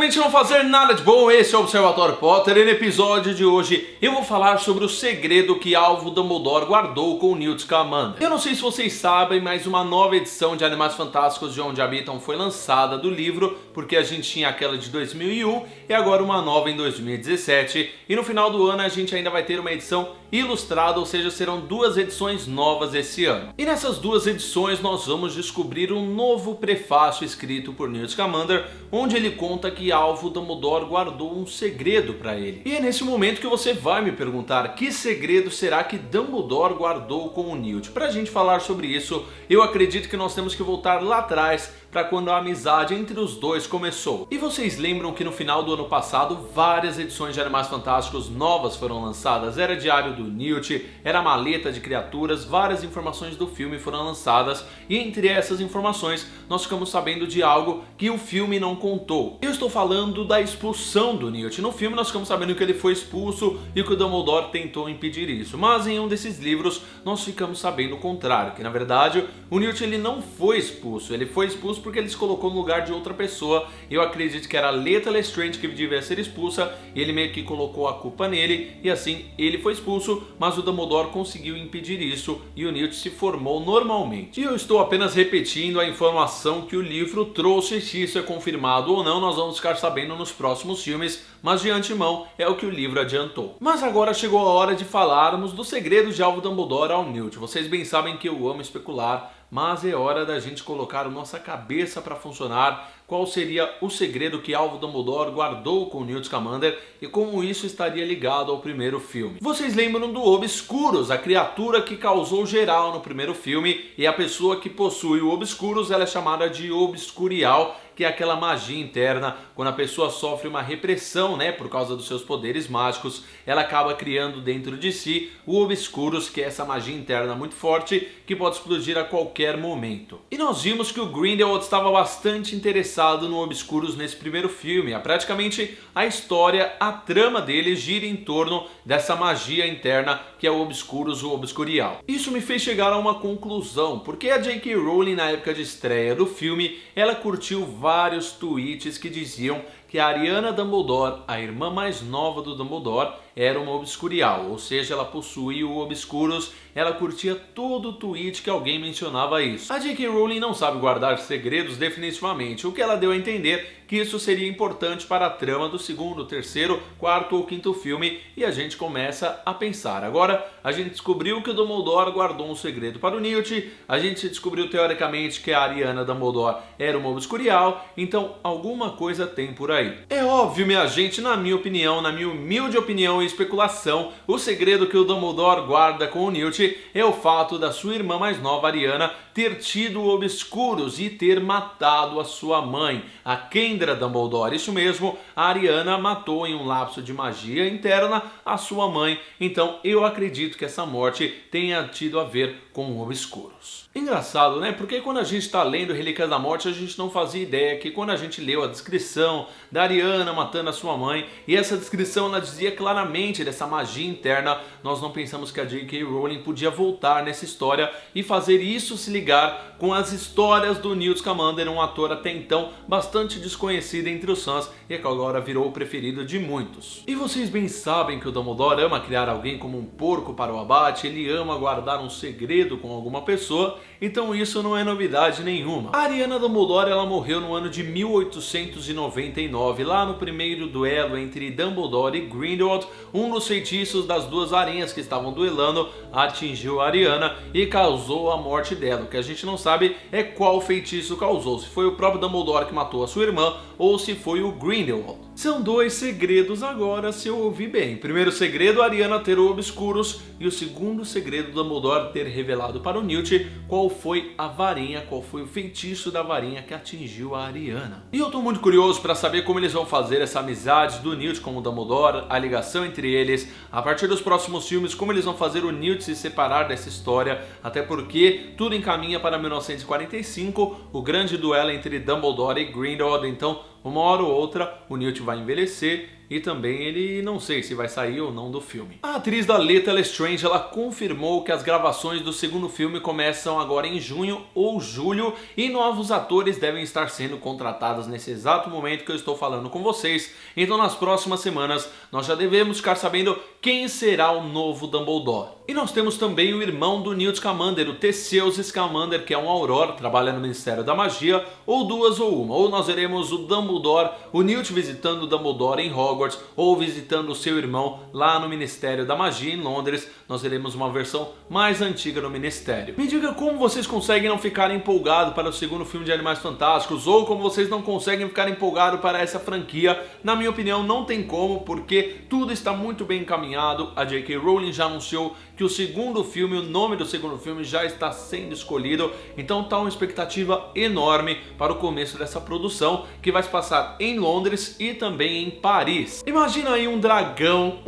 simplesmente não fazer nada de bom, esse é o Observatório Potter e no episódio de hoje eu vou falar sobre o segredo que Alvo Dumbledore guardou com o Newt Scamander. Eu não sei se vocês sabem, mas uma nova edição de Animais Fantásticos de Onde Habitam foi lançada do livro, porque a gente tinha aquela de 2001 e agora uma nova em 2017, e no final do ano a gente ainda vai ter uma edição ilustrada, ou seja, serão duas edições novas esse ano. E nessas duas edições nós vamos descobrir um novo prefácio escrito por Newt Scamander, onde ele conta que Alvo Dumbledore guardou um segredo para ele. E é nesse momento que você vai me perguntar: que segredo será que Dumbledore guardou com o Newt? Pra gente falar sobre isso, eu acredito que nós temos que voltar lá atrás, para quando a amizade entre os dois começou. E vocês lembram que no final do ano passado várias edições de Animais Fantásticos novas foram lançadas? Era Diário do Newt, era Maleta de Criaturas, várias informações do filme foram lançadas, e entre essas informações nós ficamos sabendo de algo que o filme não contou. Eu estou falando da expulsão do Newt. No filme nós ficamos sabendo que ele foi expulso e que o Dumbledore tentou impedir isso, mas em um desses livros nós ficamos sabendo o contrário, que na verdade o Newt ele não foi expulso, ele foi expulso porque ele se colocou no lugar de outra pessoa. Eu acredito que era a Leta Lestrange que devia ser expulsa, e ele meio que colocou a culpa nele, e assim ele foi expulso, mas o Dumbledore conseguiu impedir isso e o Newt se formou normalmente. E eu estou apenas repetindo a informação que o livro trouxe. Se isso é confirmado ou não, nós vamos ficar sabendo nos próximos filmes, mas de antemão é o que o livro adiantou. Mas agora chegou a hora de falarmos do segredo de Alvo Dumbledore ao Newt. Vocês bem sabem que eu amo especular, mas é hora da gente colocar a nossa cabeça para funcionar. Qual seria o segredo que Alvo Dumbledore guardou com o Newt Scamander e como isso estaria ligado ao primeiro filme? Vocês lembram do Obscurus, a criatura que causou geral no primeiro filme, e a pessoa que possui o Obscurus ela é chamada de Obscurial, que é aquela magia interna. Quando a pessoa sofre uma repressão, por causa dos seus poderes mágicos, ela acaba criando dentro de si o Obscurus, que é essa magia interna muito forte que pode explodir a qualquer momento. E nós vimos que o Grindelwald estava bastante interessado no Obscurus nesse primeiro filme. Praticamente a história, a trama dele gira em torno dessa magia interna que é o Obscurus, o Obscurial. Isso me fez chegar a uma conclusão, porque a J.K. Rowling, na época de estreia do filme, ela curtiu vários tweets que diziam que a Ariana Dumbledore, a irmã mais nova do Dumbledore, era uma Obscurial, ou seja, ela possuía o Obscurus. Ela curtia todo o tweet que alguém mencionava isso. A J.K. Rowling não sabe guardar segredos definitivamente, o que ela deu a entender que isso seria importante para a trama do segundo, terceiro, quarto ou quinto filme, e a gente começa a pensar. Agora, a gente descobriu que o Dumbledore guardou um segredo para o Newt, a gente descobriu teoricamente que a Ariana Dumbledore era uma Obscurial, então alguma coisa tem por aí. É óbvio, minha gente, na minha opinião, na minha humilde opinião e especulação, o segredo que o Dumbledore guarda com o Newt é o fato da sua irmã mais nova, Ariana, ter tido o Obscurus e ter matado a sua mãe, a Kendra Dumbledore. Isso mesmo, a Ariana matou em um lapso de magia interna a sua mãe, então eu acredito que essa morte tenha tido a ver com o Obscurus. Engraçado, Porque quando a gente está lendo Relíquias da Morte, a gente não fazia ideia que quando a gente leu a descrição da Ariana matando a sua mãe, e essa descrição ela dizia claramente dessa magia interna, nós não pensamos que a J.K. Rowling podia voltar nessa história e fazer isso se ligar com as histórias do Newt Scamander, um ator até então bastante desconhecido entre os fãs e que agora virou o preferido de muitos. E vocês bem sabem que o Dumbledore ama criar alguém como um porco para o abate, ele ama guardar um segredo com alguma pessoa, então isso não é novidade nenhuma. A Ariana Dumbledore ela morreu no ano de 1899, lá no primeiro duelo entre Dumbledore e Grindelwald. Um dos feitiços das duas aranhas que estavam duelando atingiu a Ariana e causou a morte dela. O que a gente não sabe é qual feitiço causou, se foi o próprio Dumbledore que matou a sua irmã ou se foi o Grindelwald. São dois segredos agora, se eu ouvi bem. Primeiro segredo, a Ariana ter o Obscurus, e o segundo segredo, Dumbledore ter revelado para o Newt qual foi a varinha, qual foi o feitiço da varinha que atingiu a Ariana. E eu tô muito curioso para saber como eles vão fazer essa amizade do Newt com o Dumbledore, a ligação entre eles, a partir dos próximos filmes, como eles vão fazer o Newt se separar dessa história, até porque tudo encaminha para 1945, o grande duelo entre Dumbledore e Grindelwald. Então, uma hora ou outra, o Newt vai envelhecer e também ele não sei se vai sair ou não do filme. A atriz da Leta Lestrange, ela confirmou que as gravações do segundo filme começam agora em junho ou julho e novos atores devem estar sendo contratados nesse exato momento que eu estou falando com vocês. Então nas próximas semanas nós já devemos ficar sabendo quem será o novo Dumbledore. E nós temos também o irmão do Newt Scamander, o Theseus Scamander, que é um Auror, trabalha no Ministério da Magia, ou duas ou uma. Ou nós veremos o Dumbledore, o Newt visitando o Dumbledore em Hogwarts, ou visitando o seu irmão lá no Ministério da Magia em Londres. Nós veremos uma versão mais antiga no Ministério. Me diga como vocês conseguem não ficar empolgados para o segundo filme de Animais Fantásticos, ou como vocês não conseguem ficar empolgados para essa franquia. Na minha opinião não tem como, porque tudo está muito bem encaminhado. A J.K. Rowling já anunciou que o segundo filme, o nome do segundo filme já está sendo escolhido, então está uma expectativa enorme para o começo dessa produção, que vai se passar em Londres e também em Paris. Imagina aí um dragão,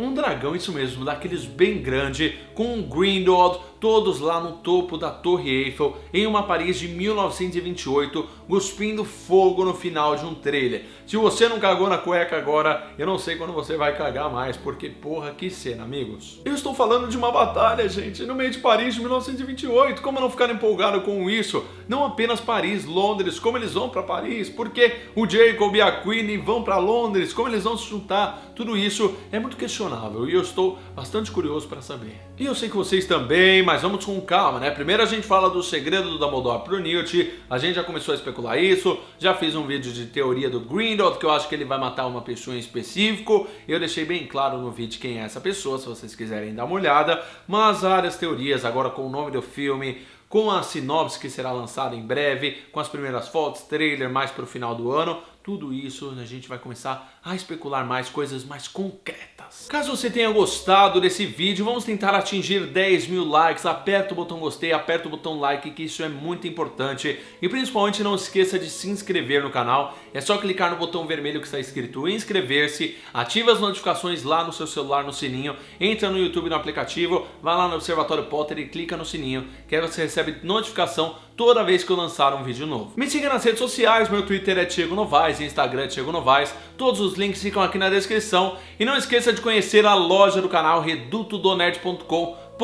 isso mesmo, daqueles bem grande, com um Grindelwald, todos lá no topo da Torre Eiffel, em uma Paris de 1928, cuspindo fogo no final de um trailer. Se você não cagou na cueca agora, eu não sei quando você vai cagar mais, porque porra, que cena, amigos. Eu estou falando de uma batalha, gente, no meio de Paris de 1928, como não ficar empolgado com isso? Não apenas Paris, Londres, como eles vão para Paris, porque o Jacob e a Queen vão para Londres, como eles vão se juntar, tudo isso é muito questionável e eu estou bastante curioso para saber. E eu sei que vocês também, mas vamos com calma, né? Primeiro a gente fala do segredo do Dumbledore pro Newt, a gente já começou a especular isso, já fiz um vídeo de teoria do Grindelwald, que eu acho que ele vai matar uma pessoa em específico, eu deixei bem claro no vídeo quem é essa pessoa, se vocês quiserem dar uma olhada, mas várias teorias agora com o nome do filme, com a sinopse que será lançada em breve, com as primeiras fotos, trailer mais pro final do ano, tudo isso a gente vai começar a especular mais coisas mais concretas. Caso você tenha gostado desse vídeo, vamos tentar atingir 10 mil likes. Aperta o botão gostei, aperta o botão like, que isso é muito importante. E principalmente não esqueça de se inscrever no canal. É só clicar no botão vermelho que está escrito inscrever-se, ativa as notificações lá no seu celular no sininho, entra no YouTube no aplicativo, vai lá no Observatório Potter e clica no sininho, que aí você recebe notificação toda vez que eu lançar um vídeo novo. Me siga nas redes sociais, meu Twitter é Thiago Novaes, Instagram é Thiago Novaes, todos os links ficam aqui na descrição. E não esqueça de conhecer a loja do canal redutodonerd.com.br,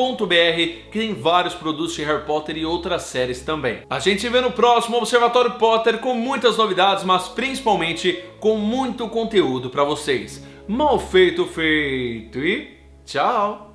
que tem vários produtos de Harry Potter e outras séries também. A gente se vê no próximo Observatório Potter com muitas novidades, mas principalmente com muito conteúdo para vocês. Mal feito, feito e tchau!